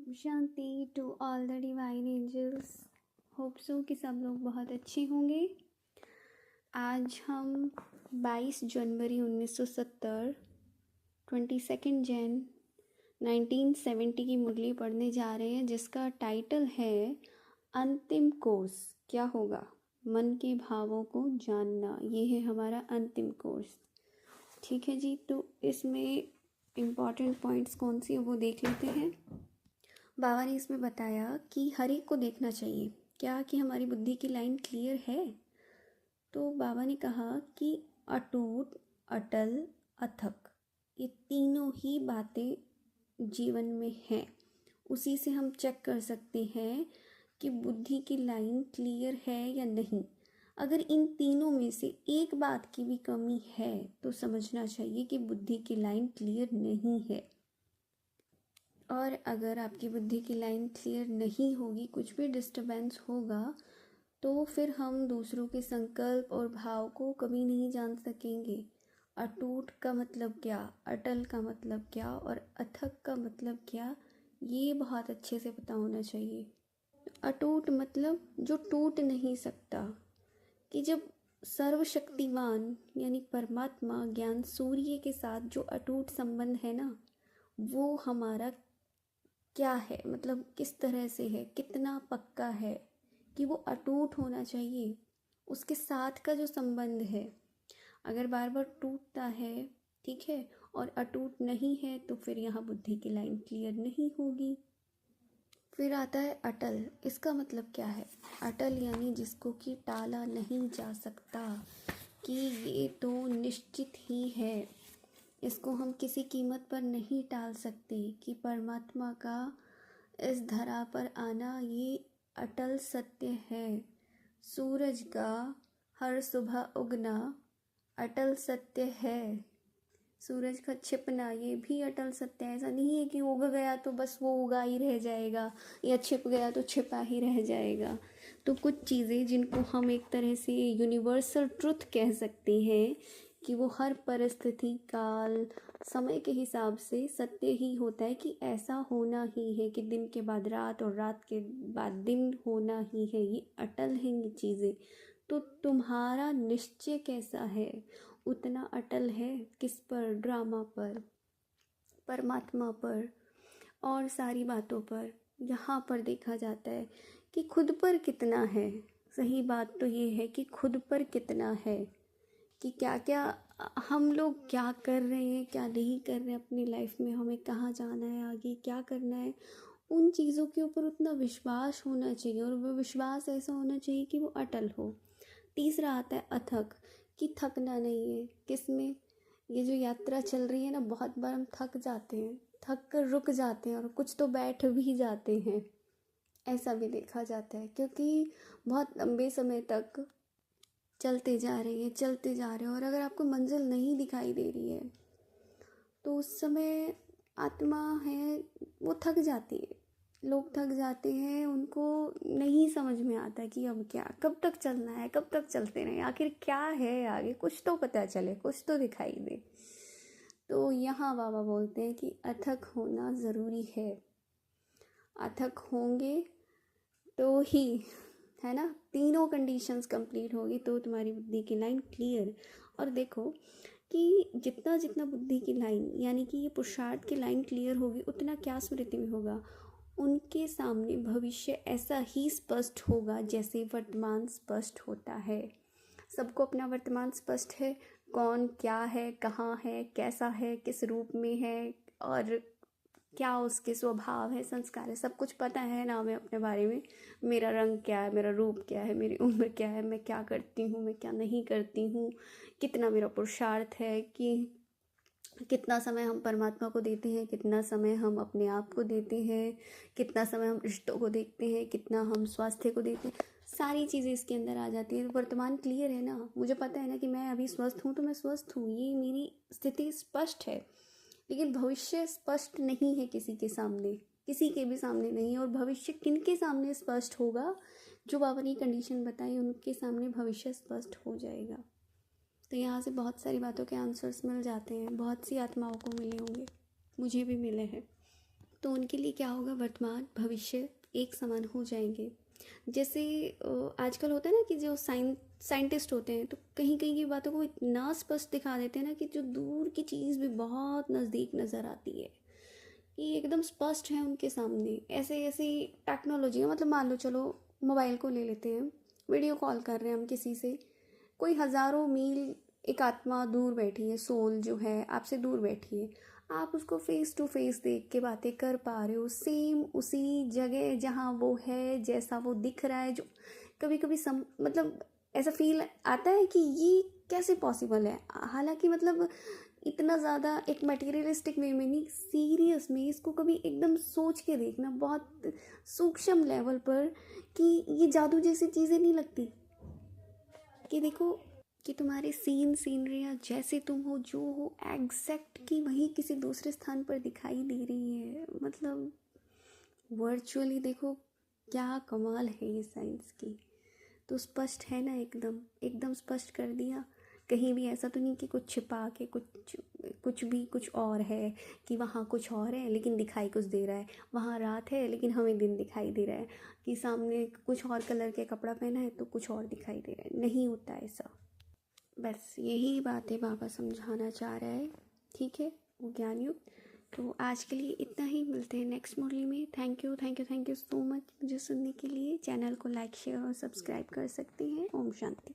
Shanti to all the divine angels. Hope so कि सब लोग बहुत अच्छे होंगे। आज हम 22 जनवरी 1970 22 जैन 1970 की मुरली पढ़ने जा रहे हैं, जिसका टाइटल है अंतिम कोर्स क्या होगा, मन के भावों को जानना। ये है हमारा अंतिम कोर्स। ठीक है जी, तो इसमें इम्पॉर्टेंट पॉइंट्स कौन सी है वो देख लेते हैं। बाबा ने इसमें बताया कि हर एक को देखना चाहिए क्या कि हमारी बुद्धि की लाइन क्लियर है। तो बाबा ने कहा कि अटूट, अटल, अथक, ये तीनों ही बातें जीवन में हैं। उसी से हम चेक कर सकते हैं कि बुद्धि की लाइन क्लियर है या नहीं। अगर इन तीनों में से एक बात की भी कमी है तो समझना चाहिए कि बुद्धि की लाइन क्लियर नहीं है। और अगर आपकी बुद्धि की लाइन क्लियर नहीं होगी, कुछ भी डिस्टर्बेंस होगा, तो फिर हम दूसरों के संकल्प और भाव को कभी नहीं जान सकेंगे। अटूट का मतलब क्या, अटल का मतलब क्या और अथक का मतलब क्या, ये बहुत अच्छे से पता होना चाहिए। अटूट मतलब जो टूट नहीं सकता, कि जब सर्वशक्तिवान यानी परमात्मा ज्ञान सूर्य के साथ जो अटूट संबंध है ना, वो हमारा क्या है, मतलब किस तरह से है, कितना पक्का है कि वो अटूट होना चाहिए। उसके साथ का जो संबंध है, अगर बार बार टूटता है, ठीक है, और अटूट नहीं है, तो फिर यहाँ बुद्धि की लाइन क्लियर नहीं होगी। फिर आता है अटल। इसका मतलब क्या है? अटल यानी जिसको कि टाला नहीं जा सकता, कि ये तो निश्चित ही है, इसको हम किसी कीमत पर नहीं टाल सकते, कि परमात्मा का इस धरा पर आना ये अटल सत्य है। सूरज का हर सुबह उगना अटल सत्य है। सूरज का छिपना ये भी अटल सत्य है। ऐसा नहीं है कि उग गया तो बस वो उगा ही रह जाएगा, या छिप गया तो छिपा ही रह जाएगा। तो कुछ चीज़ें जिनको हम एक तरह से यूनिवर्सल ट्रुथ कह सकते हैं कि वो हर परिस्थिति, काल, समय के हिसाब से सत्य ही होता है, कि ऐसा होना ही है कि दिन के बाद रात और रात के बाद दिन होना ही है। ये अटल हैं ये चीज़ें। तो तुम्हारा निश्चय कैसा है, उतना अटल है किस पर? ड्रामा पर, परमात्मा पर और सारी बातों पर। यहाँ पर देखा जाता है कि खुद पर कितना है। सही बात तो ये है कि खुद पर कितना है, कि क्या क्या हम लोग क्या कर रहे हैं, क्या नहीं कर रहे हैं अपनी लाइफ में, हमें कहाँ जाना है, आगे क्या करना है, उन चीज़ों के ऊपर उतना विश्वास होना चाहिए। और वो विश्वास ऐसा होना चाहिए कि वो अटल हो। तीसरा आता है अथक, कि थकना नहीं है। किसमें? ये जो यात्रा चल रही है ना, बहुत बार हम थक जाते हैं, थक कर रुक जाते हैं और कुछ तो बैठ भी जाते हैं। ऐसा भी देखा जाता है, क्योंकि बहुत लंबे समय तक चलते जा रहे हैं, चलते जा रहे हैं, और अगर आपको मंजिल नहीं दिखाई दे रही है तो उस समय आत्मा है वो थक जाती है। लोग थक जाते हैं, उनको नहीं समझ में आता कि अब क्या, कब तक चलना है, कब तक चलते रहें, आखिर क्या है आगे, कुछ तो पता चले, कुछ तो दिखाई दे। तो यहाँ बाबा बोलते हैं कि अथक होना ज़रूरी है। अथक होंगे तो ही, है ना, तीनों कंडीशंस कंप्लीट होगी तो तुम्हारी बुद्धि की लाइन क्लियर। और देखो कि जितना जितना बुद्धि की लाइन यानी कि ये पुरुषार्थ की लाइन क्लियर होगी, उतना क्या स्मृति में होगा, उनके सामने भविष्य ऐसा ही स्पष्ट होगा जैसे वर्तमान स्पष्ट होता है। सबको अपना वर्तमान स्पष्ट है, कौन क्या है, कहाँ है, कैसा है, किस रूप में है, और क्या उसके स्वभाव है, संस्कार है, सब कुछ पता है ना हमें अपने बारे में। मेरा रंग क्या है, मेरा रूप क्या है, मेरी उम्र क्या है, मैं क्या करती हूँ, मैं क्या नहीं करती हूँ, कितना मेरा पुरुषार्थ है, कि कितना समय हम परमात्मा को देते हैं, कितना समय हम अपने आप को देते हैं, कितना समय हम रिश्तों को देखते हैं, कितना हम स्वास्थ्य को देते हैं। सारी चीज़ें इसके अंदर आ जाती है। वर्तमान क्लियर है ना, मुझे पता है ना कि मैं अभी स्वस्थ हूँ तो मैं स्वस्थ हूँ, ये मेरी स्थिति स्पष्ट है। लेकिन भविष्य स्पष्ट नहीं है किसी के सामने, किसी के भी सामने नहीं। और भविष्य किन के सामने स्पष्ट होगा? जो बाबा ने कंडीशन बताई उनके सामने भविष्य स्पष्ट हो जाएगा। तो यहाँ से बहुत सारी बातों के आंसर्स मिल जाते हैं। बहुत सी आत्माओं को मिले होंगे, मुझे भी मिले हैं। तो उनके लिए क्या होगा, वर्तमान भविष्य एक समान हो जाएंगे। जैसे आजकल होता है ना कि जो साइंटिस्ट होते हैं तो कहीं कहीं की बातों को इतना स्पष्ट दिखा देते हैं ना कि जो दूर की चीज़ भी बहुत नज़दीक नज़र आती है, कि एकदम स्पष्ट है उनके सामने। ऐसे ऐसी टेक्नोलॉजी है, मतलब मान लो चलो मोबाइल को ले लेते हैं, वीडियो कॉल कर रहे हैं हम किसी से, कोई हज़ारों मील एक आत्मा दूर बैठी है, सोल जो है आपसे दूर बैठी है, आप उसको फेस टू फेस देख के बातें कर पा रहे हो, सेम उसी जगह जहाँ वो है, जैसा वो दिख रहा है। जो कभी कभी मतलब ऐसा फील आता है कि ये कैसे पॉसिबल है। हालांकि मतलब इतना ज़्यादा एक मटेरियलिस्टिक वे में नहीं, सीरियस में इसको कभी एकदम सोच के देखना बहुत सूक्ष्म लेवल पर, कि ये जादू जैसी चीज़ें नहीं लगती। कि देखो कि तुम्हारे सीनरियाँ जैसे तुम हो, जो हो एग्जैक्ट, की वही किसी दूसरे स्थान पर दिखाई दे रही है। मतलब वर्चुअली देखो क्या कमाल है ये साइंस की। तो स्पष्ट है ना, एकदम एकदम स्पष्ट कर दिया। कहीं भी ऐसा तो नहीं कि कुछ छिपा के कुछ और है, कि वहाँ कुछ और है लेकिन दिखाई कुछ दे रहा है, वहाँ रात है लेकिन हमें दिन दिखाई दे रहा है, कि सामने कुछ और कलर के कपड़ा पहना है तो कुछ और दिखाई दे रहा है। नहीं होता ऐसा। बस यही बातें बाबा समझाना चाह रहा है। ठीक है, वो ज्ञान युग। तो आज के लिए इतना ही, मिलते हैं नेक्स्ट मॉडल में। Thank you thank you thank you so much मुझे सुनने के लिए। चैनल को लाइक शेयर और सब्सक्राइब कर सकते हैं। ओम शांति।